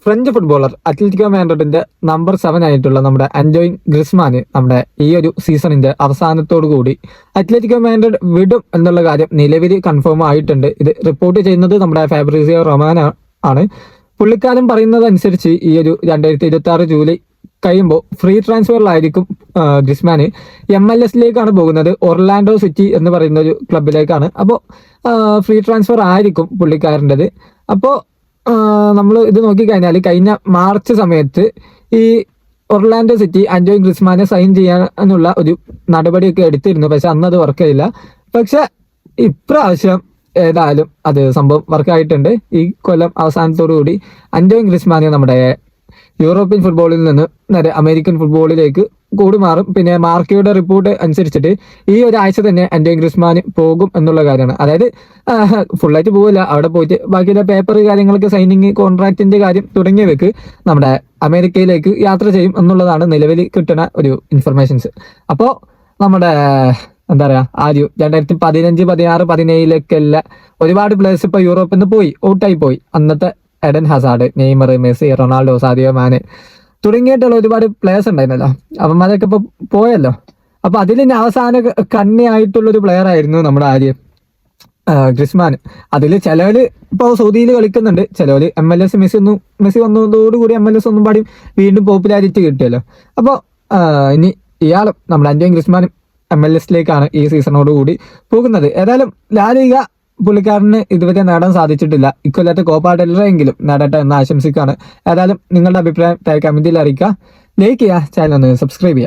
French footballer Atletico മാഡ്രിഡിന്റെ number 7 ആയിട്ടുള്ള നമ്മുടെ Antoine Griezmann നമ്മുടെ ഈ ഒരു സീസണിന്റെ അവസാനത്തോടു കൂടി അത്ലറ്റിക്കോ മാഡ്രിഡ് വിടും എന്നുള്ള കാര്യം നിലവിൽ കൺഫേം ആയിട്ടുണ്ട്. ഇത് റിപ്പോർട്ട് ചെയ്യുന്നത് നമ്മുടെ ഫാബ്രിസിയോ റൊമാനോ ആണ്. പുള്ളിക്കാരൻ പറയുന്നത് അനുസരിച്ച് ഈ ഒരു 2026 ജൂലൈ കഴിയുമ്പോൾ ഫ്രീ ട്രാൻസ്ഫറിലായിരിക്കും ഗ്രിസ്മാന്. MLS പോകുന്നത്. ഒർലാൻഡോ സിറ്റി എന്ന് പറയുന്ന ഒരു ക്ലബിലേക്കാണ്. അപ്പോൾ ഫ്രീ ട്രാൻസ്ഫർ ആയിരിക്കും പുള്ളിക്കാരൻ്റെത്. അപ്പോൾ നമ്മൾ ഇത് നോക്കിക്കഴിഞ്ഞാൽ കഴിഞ്ഞ മാർച്ച് സമയത്ത് ഈ ഒർലാൻഡോ സിറ്റി അന്റോയിൻ ഗ്രിസ്മാനെ സൈൻ ചെയ്യാനുള്ള ഒരു നടപടിയൊക്കെ എടുത്തിരുന്നു. പക്ഷെ അന്ന് അത് വർക്ക് ചെയ്യില്ല. പക്ഷെ ഇപ്രാവശ്യം ഏതായാലും അത് സംഭവം വർക്കായിട്ടുണ്ട്. ഈ കൊല്ലം അവസാനത്തോടു കൂടി അന്റോയിൻ ഗ്രിസ്മാനെ നമ്മുടെ യൂറോപ്യൻ ഫുട്ബോളിൽ നിന്ന് നേരെ അമേരിക്കൻ ഫുട്ബോളിലേക്ക് കൂടുമാറും. പിന്നെ മാർക്കയുടെ റിപ്പോർട്ട് അനുസരിച്ചിട്ട് ഈ ഒരാഴ്ച തന്നെ അന്റോയിൻ ഗ്രിസ്മാൻ പോകും എന്നുള്ള കാര്യമാണ്. അതായത് ഫുള്ളായിട്ട് പോകില്ല, അവിടെ പോയിട്ട് ബാക്കിയുള്ള പേപ്പർ കാര്യങ്ങൾക്ക് സൈനിങ് കോൺട്രാക്റ്റിന്റെ കാര്യം തുടങ്ങിയവയ്ക്ക് നമ്മുടെ അമേരിക്കയിലേക്ക് യാത്ര ചെയ്യും എന്നുള്ളതാണ് നിലവിൽ കിട്ടുന്ന ഒരു ഇൻഫർമേഷൻസ്. അപ്പോൾ നമ്മുടെ എന്താ പറയാ, ആദ്യം 2015, 16, 17 ഒരുപാട് പ്ലേയേഴ്സ് ഇപ്പൊ യൂറോപ്പിൽ നിന്ന് ഔട്ടായി പോയി. അന്നത്തെ Aden Hazard, Neymar, Messi, Ronaldo, Sadio Mane തുടങ്ങിയിട്ടുള്ള ഒരുപാട് പ്ലേയേഴ്സ് ഉണ്ടായിരുന്നല്ലോ. അപ്പം അതൊക്കെ ഇപ്പൊ പോയല്ലോ. അപ്പൊ അതിൽ അവസാന കണ്ണിയായിട്ടുള്ള ഒരു പ്ലെയർ ആയിരുന്നു നമ്മുടെ ഗ്രിസ്മാൻ. അതിൽ ചിലവര് ഇപ്പോൾ സൗദിയിൽ കളിക്കുന്നുണ്ട്, ചിലവര് MLS മെസ്സി വന്നതോടുകൂടി MLS ഒന്നും പാടി വീണ്ടും പോപ്പുലാരിറ്റി കിട്ടിയല്ലോ. അപ്പോൾ ഇനി ഇയാളും നമ്മുടെ അന്റോയിൻ ഗ്രിസ്മാനും MLS ഈ സീസണോടുകൂടി പോകുന്നത്. ഏതായാലും ലാ ലീഗ പുള്ളിക്കാരന് ഇതുവരെ നേടാൻ സാധിച്ചിട്ടില്ല. ഇക്കൊല്ലത്തെ കോപ്പ ഡെൽ റേ എങ്കിലും നേടട്ടെ എന്ന് ആശംസിക്കുകയാണ്. ഏതായാലും നിങ്ങളുടെ അഭിപ്രായം കമന്റിൽ അറിയിക്കുക, ലൈക്ക് ചെയ്യുക, ചാനൽ ഒന്ന് സബ്സ്ക്രൈബ് ചെയ്യുക.